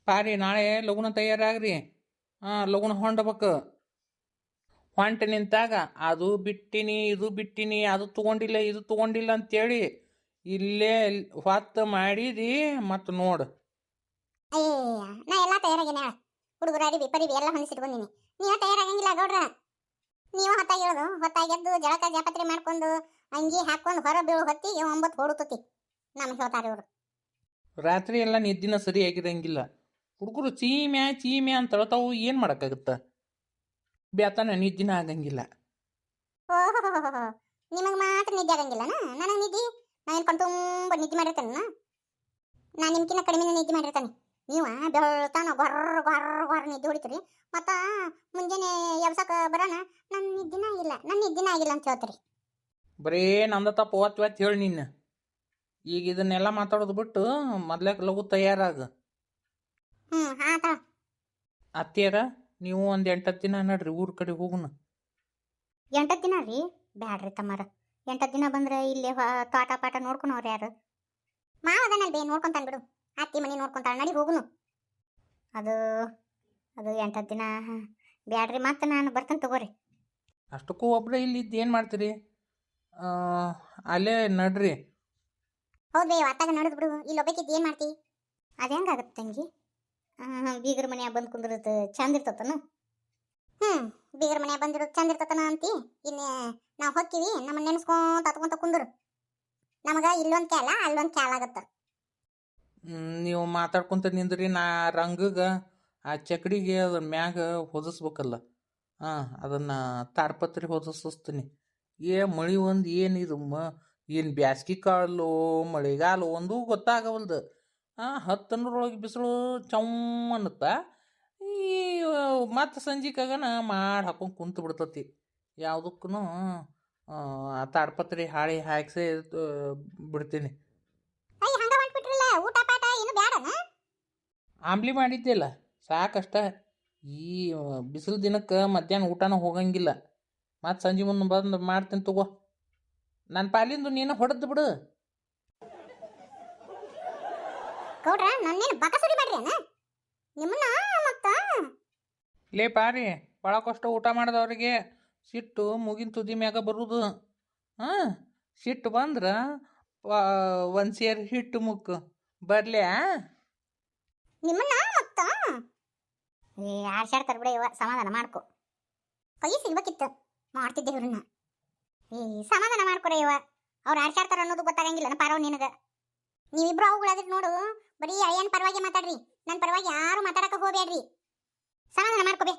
ಪಾರಿ ನಾಳೆ ಲಗುನ ತಯಾರಾಗ್ರಿ. ಲಗುನ ಹೊಂಡ್ಬೇಕು. ಹೊಂಟು ನಿಂತಾಗ ಅದು ಬಿಟ್ಟಿನಿ ಇದು ಬಿಟ್ಟಿನಿ ಅದು ತಗೊಂಡಿಲ್ಲ ಇದು ತಗೊಂಡಿಲ್ಲ ಅಂತೇಳಿ ಇಲ್ಲೇ ಹೊತ್ತು ಮಾಡಿದಿ ಮತ್ತು ನೋಡು. ಅಯ್ಯ ನಾ ಎಲ್ಲ ತಯಾರಾಗೇನೆ. ಹುಡುಗರು ಅರಿವಿ ಪರಿವಿ ಎಲ್ಲ ಹೊಂದಿಸಿಟ್ಟು ಬಂದೀನಿ. ನೀವ ತಯಾರಾಗಂಗಿಲ್ಲ ಗೌಡ್ರ. ನೀವು ಹೊತ್ತಾಗಿ ಹೇಳೋದು, ಹೊತ್ತಾಗಿ ಎದ್ದು ಜಳಕ ಜಾಪತ್ರೆ ಮಾಡ್ಕೊಂಡು ಅಂಗಿ ಹಾಕೊಂಡು ಹೊರ ಬೀಳೋ ಹೊತ್ತಿಗೆ 9 ಹೊಡುತ್ತತಿ ನಮ್ಗೆ ಹೇಳ್ತಾರೆ ಇವರು. ರಾತ್ರಿ ಎಲ್ಲ ನಿದ್ದಿನ ಸರಿಯಾಗಿರಂಗಿಲ್ಲ. ಹುಡುಗರು ಚೀಮ್ಯಾ ಅಂತ ಹೇಳ್ತಾವು. ಏನು ಮಾಡೋಕ್ಕಾಗುತ್ತ? ಬ್ಯಾತನ ನಿದ್ದಿನ ಆಗಂಗಿಲ್ಲ. ಓಹೋ, ನಿಮಗೆ ಮಾತ್ರ ನಿದ್ದೆ ಆಗಂಗಿಲ್ಲನ? ನನಗೆ ನಿದ್ದೆ ನಾನು ಕೊಂಡು ತುಂಬ ನಿದ್ದೆ ಮಾಡಿರ್ತೇನೆ. ನಾನು ನಿಮ್ಕಿನ್ನ ಕಡಿಮೆ ನಿದ್ದೆ ಮಾಡಿರ್ತಾನೆ. ನೀವು ಬೆಳ್ತಾನ ಗೊರ್ರ ನಿದ್ದೆ ಹೊಡಿತೀರಿ. ಮತ್ತು ಮುಂಜಾನೆ ಎಬ್ಸಕ್ಕೆ ಬರೋಣ ನನ್ನ ನಿದ್ದಿನ ಆಗಿಲ್ಲ ಅಂತ ಹೇಳ್ತೀರಿ. ಬರೇ ನಂದ ತಪ್ಪು ಒತ್ತು ಹೇಳಿ ನಿನ್ನ. ಈಗ ಇದನ್ನೆಲ್ಲ ಮಾತಾಡೋದು ಬಿಟ್ಟು ಮೊದ್ಲೇ ಲಗು ತಯಾರಾಗ. ಆತ ಅತ್ತಿಯರ ನೀವು ಒಂದು 8 ದಿನ ನಡ್ರಿ ಊರ ಕಡೆ ಹೋಗುಣ. 8 ದಿನ ರೀ? ಬ್ಯಾಡ್ರಿ ತಮ್ಮಾರ. 8 ದಿನ ಬಂದ್ರೆ ಇಲ್ಲಿ ತೋಟ ಪಾಟ ನೋಡ್ಕೊಳವ್ರು ಯಾರು? ಮಾವದನಲ್ಲಿ ಬೇ ನೋಡ್ಕೊಂತಾನೆ ಬಿಡು. ಅತ್ತಿ ಮನೆ ನೋಡ್ಕೊಂತಾಳೆ, ನಡಿ ಹೋಗುನು. ಅದು 8 ದಿನ ಬ್ಯಾಡ್ರಿ. ಮತ್ತೆ ನಾನು ಬರ್ತೇನೆ ತಗೋರಿ. ಅಷ್ಟಕ್ಕೂ ಒಬ್ಬರೇ ಇಲ್ಲಿದ್ದು ಏನು ಮಾಡ್ತೀರಿ? ಅಲ್ಲೇ ನಡ್ರಿ. ಹೌದು ಬೇ, ಅತ್ತಾಗ ನಡೆದು ಬಿಡು. ಇಲ್ಲಿ ಒಬ್ಬಕ್ಕಿದ್ದು ಏನು ಮಾಡ್ತಿ? ಅದು ಹೆಂಗಾಗತ್ತೆ ತಂಗಿ? ಬೀಗರ ಮನೆಯಾಗ ಬಂದು ಕುಂದಿರೋದು ಚಂದ ಇರ್ತತನ? ಬೀಗರ ಮನೆಯಾಗ ಬಂದಿರೋದು ಚಂದ ಇರ್ತತನ ಅಂತಿ. ಇನ್ನು ನಾವು ಹೋಗ್ತೀವಿ, ನಮ್ಮನ್ನ ನೆನೆಸ್ಕೊಂತ ಹತ್ಕೊಂತ ಕುಂದ್ರು. ನಮಗೆ ಇಲ್ಲೊಂದು ಕ್ಯಾಲ ಅಲ್ಲೊಂದು ಕ್ಯಾಲ ಆಗತ್ತೆ. ನೀವು ಮಾತಾಡ್ಕೊಂತ ನಿಂದ್ರಿ. ನಾ ರಂಗಗೆ ಆ ಚಕಡಿಗೆ ಅದ್ರ ಮ್ಯಾಗ ಹೊದಿಸ್ಬೇಕಲ್ಲ. ಅದನ್ನು ತಾಡ್ಪತ್ರಿ ಹೊದಿಸ್ತೀನಿ. ಮಳೆ ಒಂದು ಏನಿದು ಏನು ಬ್ಯಾಸ್ಗಿ ಕಾಲೋ ಮಳೆಗಾಲ ಒಂದೂ ಗೊತ್ತಾಗವಲ್ದು. 10 ಬಿಸಿಲು ಚೌಮ್ ಅನ್ನುತ್ತಾ. ಈ ಮತ್ತು ಸಂಜಿಕಾಗನ ಮಾಡಿ ಹಾಕೊಂಡು ಕುಂತು ಬಿಡ್ತತಿ. ಯಾವುದಕ್ಕೂ ಆ ತಾಡ್ಪತ್ರಿ ಹಾಳಿ ಹಾಕ್ಸೇ ಬಿಡ್ತೀನಿ. ಊಟ ಪಾಟ ಏನು ಬ್ಯಾಡನ? ಆಂಬ್ಲಿ ಮಾಡಿದ್ದಿಲ್ಲ ಸಾಕಷ್ಟ. ಈ ಬಿಸಿಲು ದಿನಕ್ಕೆ ಮಧ್ಯಾಹ್ನ ಊಟನ ಹೋಗಂಗಿಲ್ಲ. ಮತ್ತು ಸಂಜೆ ಮುಂದೆ ಬಂದು ಮಾಡ್ತೀನಿ ತಗೋ. ನನ್ನ ಪಾಲಿಂದು ನೀನು ಹೊಡೆದು ಬಿಡು. ಗೌಡ್ರ ನನ್ನೇನು ಬಕಸುರಿ ಮಾಡ್ರಿ ಅಣ್ಣ ನಿಮ್ಮನ್ನ. ಮತ್ತ ಲೇ ಪಾರಿ, ಭಾಳ ಕಷ್ಟ ಊಟ ಮಾಡಿದವ್ರಿಗೆ ಸಿಟ್ಟು ಮುಗಿನ ತುದಿ ಮ್ಯಾಗ ಬರುವುದು. ಸಿಟ್ಟು ಬಂದ್ರೆ ಒಂದು ಸೇರು ಹಿಟ್ಟು ಮುಕ್ಕು ಬರ್ಲ್ಯಾ ನಿಮ್ಮನ್ನ. ಮತ್ತ ಆಡ್ಸಾಡ್ತಾರೆ ಬಿಡ ಇವ. ಸಮಾಧಾನ ಮಾಡ್ಕೊ. ಕೈ ಸಿಗ್ಬೇಕಿತ್ತು ಮಾಡ್ತಿದ್ದೆ ಇವ್ರನ್ನ. ಸಮಾಧಾನ ಮಾಡ್ಕೊರ ಇವ. ಅವ್ರು ಆಡ್ಸಾಡ್ತಾರ ಅನ್ನೋದು ಗೊತ್ತಾಗಂಗಿಲ್ಲ ಪಾರವ್ ನಿನಗೆ. ನೀವಿಬ್ರು ಅವುಗಳಾದ್ರೆ ನೋಡು, ಬರೀ ಅಯ್ಯನ ಪರವಾಗಿ ಮಾತಾಡ್ರಿ. ನನ್ನ ಪರವಾಗಿ ಯಾರು ಮಾತಾಡಕ್ಕೆ ಹೋಗ್ಬೇಡ್ರಿ. ಸಮಾಧಾನ ಮಾಡ್ಕೋಬೇ.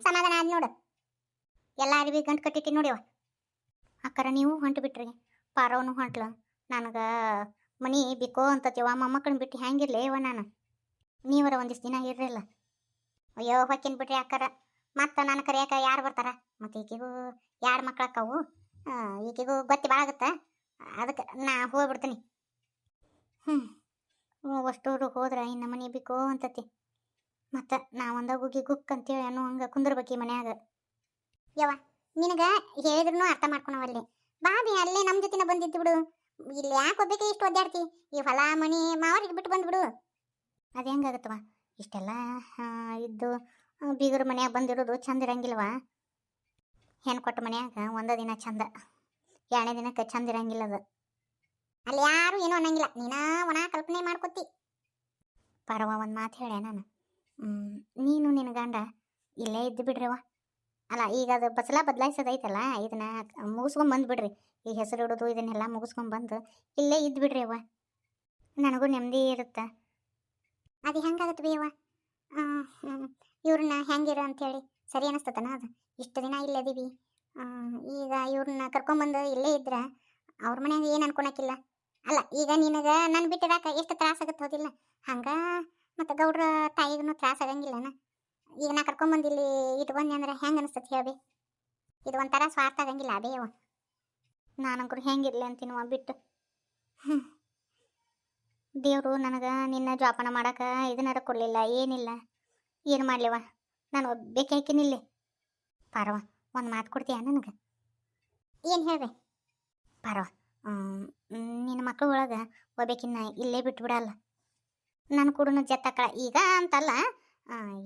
ಸಮಾಧಾನ ಆದ್ ನೋಡು. ಎಲ್ಲ ಅರಿವಿ ಗಂಟು ಕಟ್ಟಿಟ್ಟಿ ನೋಡಿವ. ಅಕ್ಕರ ನೀವು ಹೊಂಟು ಬಿಟ್ರಿ, ಪಾರವನು ಹೊಂಟ್ಲ. ನನಗೆ ಮನಿ ಬಿಕೋ ಅಂತತಿವ. ಮೊಮ್ಮಕ್ಕಳನ್ನ ಬಿಟ್ಟು ಹೆಂಗಿರ್ಲಿ ಇವ ನಾನು. ನೀವರ ಒಂದಿಷ್ಟು ದಿನ ಇರಲಿಲ್ಲ. ಅಯ್ಯೋ ಹೊಕ್ಕಿನ ಬಿಟ್ರಿ ಅಕ್ಕರ. ಮತ್ತು ನಾನು ಕರೆಯಕ ಯಾರು ಬರ್ತಾರ? ಮತ್ತು ಈಕೆಗೂ 2 ಮಕ್ಳಕ್ಕವು. ಈಕೆಗೂ ಗೊತ್ತಿ ಭಾಳ ಆಗುತ್ತೆ. ಅದಕ್ಕೆ ನಾ ಹೋಗ್ಬಿಡ್ತೀನಿ. ಅಷ್ಟೂರು ಹೋದ್ರೆ ಇನ್ನು ಮನೆ ಬಿಕೋ ಅಂತತಿ. ಮತ್ತು ನಾ ಒಂದ ಗುಗ್ಗಿ ಗುಕ್ ಅಂತೇಳಿ ಅನ್ನೋ ಹಂಗೆ ಕುಂದಿರ್ಬೇಕು ಈ ಮನ್ಯಾಗ. ಯವ್ವ ನಿನಗೆ ಹೇಳಿದ್ರು ಅರ್ಥ ಮಾಡ್ಕೊಳವಲ್ಲಿ. ಬಾಬಿ ಅಲ್ಲೇ ನಮ್ಮ ಜೊತೆನ ಬಂದಿದ್ದು ಬಿಡು. ಇಲ್ಲಿ ಯಾಕೆ ಒಬ್ಬಕ್ಕೆ ಇಷ್ಟು ಒದ್ದಾಡ್ತಿ? ಈ ಹೊಲ ಮನೆ ಮಾವರಿಗೆ ಬಿಟ್ಟು ಬಂದ್ಬಿಡು. ಅದು ಹೆಂಗಾಗತ್ತವ? ಇಷ್ಟೆಲ್ಲ ಇದ್ದು ಬೀಗರ ಮನ್ಯಾಗ ಬಂದಿರೋದು ಚಂದ ಇರಂಗಿಲ್ವ? ಹೆಣ್ಣು ಕೊಟ್ಟ ಮನ್ಯಾಗ ಒಂದ ದಿನ ಚಂದ, 2ನೇ ದಿನಕ್ಕೆ ಚಂದ ಇರಂಗಿಲ್ಲ. ಅದು ಅಲ್ಲಿ ಯಾರು ಏನೂ ಅನ್ನಂಗಿಲ್ಲ. ನೀನಾ ಒಣ ಕಲ್ಪನೆ ಮಾಡ್ಕೊತಿ. ಪರವ ಒಂದು ಮಾತು ಹೇಳೆ ನಾನು. ನೀನು ನಿನ್ನ ಗಂಡ ಇಲ್ಲೇ ಇದ್ದು ಬಿಡ್ರಿವ. ಅಲ್ಲ ಈಗ ಅದು ಬದಲಾಯಿಸೋದೈತಲ್ಲ, ಇದನ್ನ ಮುಗಿಸ್ಕೊಂಡ್ ಬಂದುಬಿಡ್ರಿ. ಈ ಹೆಸರು ಇಡೋದು ಇದನ್ನೆಲ್ಲ ಮುಗಿಸ್ಕೊಂಡ್ ಬಂದು ಇಲ್ಲೇ ಇದ್ದು ಬಿಡ್ರಿ ಅವ್ವ. ನನಗೂ ನೆಮ್ಮದಿ ಇರುತ್ತೆ. ಅದು ಹೆಂಗಾಗತ್ತೆ ಬಿ ಅವ್ವ? ಇವ್ರನ್ನ ಹೆಂಗಿರ ಅಂಥೇಳಿ ಸರಿ ಅನ್ನಿಸ್ತತನ? ಅದು ಇಷ್ಟು ದಿನ ಇಲ್ಲದೀವಿ. ಈಗ ಇವ್ರನ್ನ ಕರ್ಕೊಂಬಂದು ಇಲ್ಲೇ ಇದ್ರೆ ಅವ್ರ ಮನ್ಯಾಗ ಏನು ಅನ್ಕೊಳಕ್ಕಿಲ್ಲ. ಅಲ್ಲ ಈಗ ನಿನಗೆ ನನ್ನ ಬಿಟ್ಟಿರಾಕ ಎಷ್ಟು ತ್ರಾಸ ಆಗತ್ತೆ ಹೋದಿಲ್ಲ? ಹಂಗೆ ಮತ್ತು ಗೌಡ್ರ ತಾಯಿಗೂ ತ್ರಾಸ ಆಗಂಗಿಲ್ಲನ? ಈಗ ನಾ ಕರ್ಕೊಂಬಂದು ಇಲ್ಲಿ ಇಟ್ಕೊಂಡೆ ಅಂದ್ರೆ ಹೆಂಗೆ ಅನಿಸ್ತತಿ ಹೇಳಿ? ಇದು ಒಂಥರ ಸ್ವಾರ್ಥ ಆಗಂಗಿಲ್ಲ ಅದೇ ಅವ. ನಾನಂಕರು ಹೆಂಗಿರ್ಲಿ ಅಂತೀನವ ಬಿಟ್ಟು. ದೇವರು ನನಗೆ ನಿನ್ನ ಜೋಪಾನ ಮಾಡೋಕೆ ಇದನ್ನಾರ ಕೊಡಲಿಲ್ಲ, ಏನಿಲ್ಲ. ಏನು ಮಾಡಲಿವ? ನಾನು ಬೇಕಾಕಿನಿಲ್ಲಿ. ಪಾರವ ಒಂದು ಮಾತು ಕೊಡ್ತೀಯ ನನಗೆ? ಏನು ಹೇಳ್ರಿ? ಪಾರವ ನಿನ್ನ ಮಕ್ಕಳ ಒಳಗೆ ಒಬ್ಬಾಕಿನ್ನ ಇಲ್ಲೇ ಬಿಟ್ಟು ಬಿಡಲ್ಲ. ನನ್ನ ಕೂಡ ಜತ್ತಕ್ಕಳ ಈಗ ಅಂತಲ್ಲ.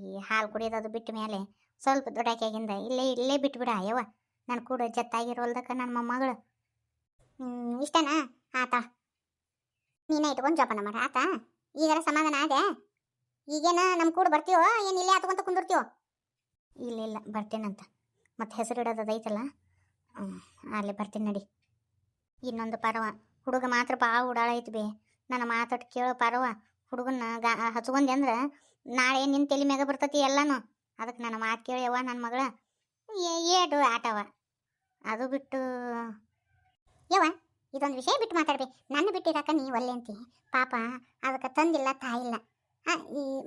ಈ ಹಾಲು ಕುಡಿಯೋದು ಬಿಟ್ಟ ಮೇಲೆ ಸ್ವಲ್ಪ ದೊಡ್ಡಾಕಿಯಾಗಿಂದ ಇಲ್ಲೇ ಬಿಟ್ಬಿಡ ಯವ್ವ. ನನ್ನ ಕೂಡ ಜತ್ತಾಗಿರೋಲ್ದಕ್ಕ ನನ್ನ ಮೊಮ್ಮಗಳು. ಇಷ್ಟನಾ? ಆತ ನೀನೇ ಇಟ್ಕೊಂಡು ಜೋಪಾನ ಮಾಡ ಆತ. ಈಗಾರ ಸಮಾಧಾನ ಆದೆ? ಈಗೇನ ನಮ್ಮ ಕೂಡ ಬರ್ತೀವೋ ಏನು ಇಲ್ಲೇ ಹತ್ಕೊಂತ ಕುಂದಿರ್ತೀವೋ? ಇಲ್ಲ ಬರ್ತೇನಂತ. ಮತ್ತೆ ಹೆಸರಿಡೋದು ಐತಲ್ಲ, ಅಲ್ಲಿ ಬರ್ತೀನಿ ನಡಿ. ಇನ್ನೊಂದು ಪರವ ಹುಡುಗ ಮಾತ್ರ ಭಾಳ ಉಡಾಳ ಐತಿ ಬೇ. ನನ್ನ ಮಾತಾಡಿ ಕೇಳೋ ಪರವ. ಹುಡುಗನ್ನ ಹಚ್ಕೊಂಡೆ ಅಂದ್ರೆ ನಾಳೆ ನಿನ್ನ ತಲೆ ಮ್ಯಾಗ ಬರ್ತತಿ ಎಲ್ಲನೂ. ಅದಕ್ಕೆ ನನ್ನ ಮಾತು ಕೇಳ್ಯವ ನನ್ನ ಮಗಳ. ಏಟು ಆಟವ ಅದು ಬಿಟ್ಟು ಯವ್ವ, ಇದೊಂದು ವಿಷಯ ಬಿಟ್ಟು ಮಾತಾಡ್ಬಿ. ನನ್ನ ಬಿಟ್ಟಿರಾಕ ನೀ ಒಲ್ಲೆ ಅಂತಿ. ಪಾಪ ಅದಕ್ಕೆ ತಂದಿಲ್ಲ ತಾಯಿಲ್ಲ.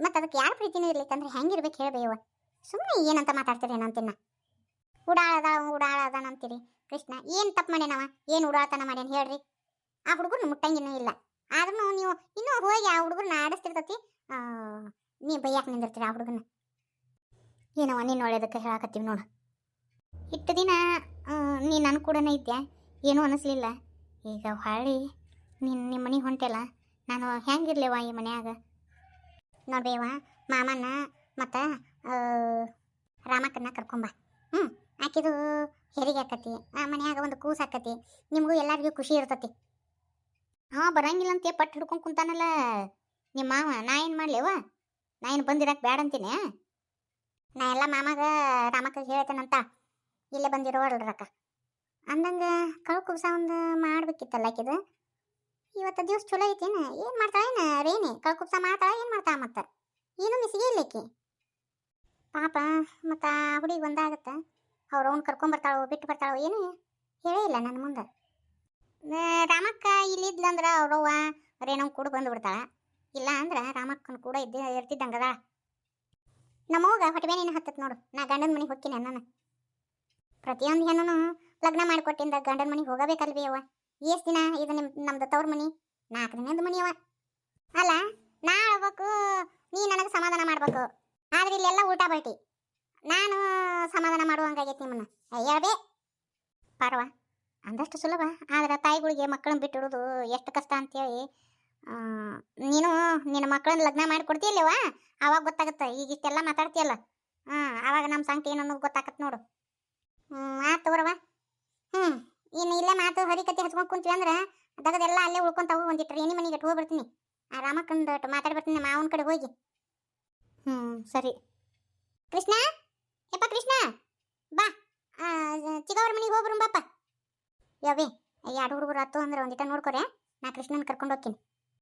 ಮತ್ತು ಅದಕ್ಕೆ ಯಾರು ಪ್ರೀತಿನೂ ಇರ್ಲಿಕ್ಕಂದ್ರೆ ಹೆಂಗಿರ್ಬೇಕು ಹೇಳ್ಬೇಯವ್ವ. ಸುಮ್ಮನೆ ಏನಂತ ಮಾತಾಡ್ತೀರಿ ಅಂತಿನ್ನ. ಉಡಾಳದ ಅಂತೀರಿ. ಕೃಷ್ಣ ಏನು ತಪ್ಪು ಮಾಡ್ಯಾನವ? ಏನು ಉಡಾಳತನ ಮಾಡ್ಯಾನ ಹೇಳ್ರಿ? ಆ ಹುಡುಗರು ಮುಟ್ಟಂಗಿನೂ ಇಲ್ಲ. ಆದ್ರೂ ನೀವು ಇನ್ನೂ ಹೋಗಿ ಆ ಹುಡುಗರನ್ನ ಆಡಿಸ್ತಿರ್ತತಿ. ನೀವು ಬೈಯಾಕೆ ನಿಂದಿರ್ತೀರಿ ಆ ಹುಡುಗನ. ಏನವ ನೀನು ಒಳ್ಳೇದಕ್ಕೆ ಹೇಳಕತ್ತೀವಿ ನೋಡು. ಇಟ್ಟು ದಿನ ನೀ ನನ್ನ ಕೂಡನೇ ಇದ್ದೆ, ಏನೂ ಅನ್ನಿಸ್ಲಿಲ್ಲ. ಈಗ ಹೊಳ್ಳಿ ನಿಮ್ಮ ಮನೆಗೆ ಹೊಂಟೆಲ್ಲ, ನಾನು ಹೆಂಗಿರ್ಲೇವ ಈ ಮನ್ಯಾಗ? ನೋಡ್ಬೇವ, ಮಾಮನ ಮತ್ತು ರಾಮಕ್ಕನ್ನ ಕರ್ಕೊಂಬ. ಆಕಿದು ಹೆರಿಗೆ ಆಕತಿ, ಆ ಮನ್ಯಾಗ ಒಂದು ಕೂಸು ಆಕತಿ. ನಿಮಗೂ ಎಲ್ಲರಿಗೂ ಖುಷಿ ಇರ್ತತಿ. ಬರಂಗಿಲ್ಲ ಅಂತ ಪಟ್ಟು ಹಿಡ್ಕೊಂಡು ಕುಂತಾನಲ್ಲ ನಿಮ್ಮ ಮಾವ. ನಾ ಏನು ಮಾಡ್ಲೇವ? ನಾ ಏನು ಬಂದಿರಕ್ಕೆ ಬ್ಯಾಡ ಅಂತೀನಿ. ನಾ ಎಲ್ಲ ಮಾಮಾಗ ರಾಮಕ್ಕ ಹೇಳ್ತೇನಂತ ಇಲ್ಲೇ ಬಂದಿರೋಲ್ರಕ್ಕ ಅಂದಂಗೆ ಕಳು ಕುಬ್ಸ ಒಂದು ಮಾಡ್ಬೇಕಿತ್ತಲ್ಲ ಆಕಿದು. ಇವತ್ತು ದಿವ್ಸ ಚಲೋ ಐತೇನು? ಏನು ಮಾಡ್ತಾಳೇನ ರೇಣಿ? ಕಳು ಕುಬ್ಸ ಮಾಡ್ತಾಳ ಏನು ಮಾಡ್ತಾಳ? ಮತ್ತೆ ಏನೂ ಮಿಸಿಗೆ ಇಲ್ಲಕ್ಕಿ ಪಾಪ. ಮತ್ತು ಆ ಹುಡುಗಿ ಒಂದಾಗತ್ತೆ. ಅವ್ರು ಅವ್ನು ಕರ್ಕೊಂಬರ್ತಾಳೋ ಬಿಟ್ಟು ಬರ್ತಾಳೋ ಏನು ಹೇಳೇ ಇಲ್ಲ ನನ್ನ ಮುಂದೆ. ರಾಮಕ್ಕ ಇಲ್ಲಿದ್ಲಂದ್ರೆ ಅವ್ರವ್ವ ರೇಣವ್ ಕೂಡ ಬಂದು ಬಿಡ್ತಾಳ. ಇಲ್ಲ ಅಂದ್ರೆ ರಾಮಕ್ಕನ ಕೂಡ ಇರ್ತಿದ್ದಂಗದ. ನಮ್ಮವ್ಗ ಹೊಟ್ಟೆಬೇನೇನು ಹತ್ತತ್ ನೋಡು. ನಾ ಗಂಡನ ಮನೆಗೆ ಹೋಗ್ತೀನಿ ನಾನು. ಪ್ರತಿಯೊಂದು ಹೆಣ್ಣು ಲಗ್ನ ಮಾಡಿಕೊಟ್ಟಿಂದ ಗಂಡನ ಮನೆಗೆ ಹೋಗಬೇಕಲ್ವಿ ಅವ್ವ. ಎಷ್ಟು ದಿನ ಇದು ನಮ್ದು ತವ್ರ ಮನೆ? 4 ದಿನದ ಮನಿ ಅವ ಅಲ್ಲ. ನಾ ಹೇಳ್ಬೇಕು, ನೀ ನನಗೆ ಸಮಾಧಾನ ಮಾಡ್ಬೇಕು. ಆದ್ರೆ ಇಲ್ಲೆಲ್ಲ ಊಟ ಬಲ್ಟಿ. ನಾನು ಸಮಾಧಾನ ಮಾಡುವಂಗಾಗೈತಿ ನಿಮ್ಮನ್ನ. ಹೇಳ್ಬೇ ಪಾರವ. ಅಂದಷ್ಟು ಸುಲಭ. ಆದ್ರೆ ತಾಯಿಗಳಿಗೆ ಮಕ್ಕಳನ್ನ ಬಿಟ್ಟಿಡೋದು ಎಷ್ಟು ಕಷ್ಟ ಅಂತೇಳಿ ನೀನು ನಿನ್ನ ಮಕ್ಕಳನ್ನ ಲಗ್ನ ಮಾಡಿ ಕೊಡ್ತೀಯಲ್ಲವ, ಆವಾಗ ಗೊತ್ತಾಗುತ್ತೆ. ಈಗ ಇಷ್ಟೆಲ್ಲ ಮಾತಾಡ್ತೀಯಲ್ಲ, ಆವಾಗ ನಮ್ಮ ಸಂಕಟ ಏನು ಅನ್ನೋದು ಗೊತ್ತಾಗತ್ತೆ ನೋಡು. ಆಯ್ತು ತಗೋರವ. ಇನ್ನು ಇಲ್ಲೇ ಮಾತು ಹರಿಕತೆ ಹಚ್ಕೊಂಡು ಕುಂತೀವಿ ಅಂದ್ರೆ ಅದಗದೆಲ್ಲ ಅಲ್ಲೇ ಉಳ್ಕೊಂತಾವು. ಒಂದಿಟ್ಟು ರೇಣಿ ಮನೆಗೆ ಹೋಗಿ ಬರ್ತೀನಿ. ಆ ರಾಮಕ್ಕಂದು ಮಾತಾಡಿ ಬರ್ತೀನಿ ಮಾವನ ಕಡೆ ಹೋಗಿ. ಸರಿ. ಕೃಷ್ಣ, ಯಪ್ಪ ಕೃಷ್ಣ ಬಾ, ಚಿಕ್ಕವ್ರ ಮನೆಗೆ ಹೋಗ್ಬರು ಬಾಪ. ಯಾವೇ 2 ಹುಡುಗರು ಹತ್ತು ಅಂದ್ರೆ ಒಂದಿಟ ನೋಡ್ಕೊರೆ. ನಾ ಕೃಷ್ಣನ ಕರ್ಕೊಂಡು ಹೋಗ್ತೀನಿ.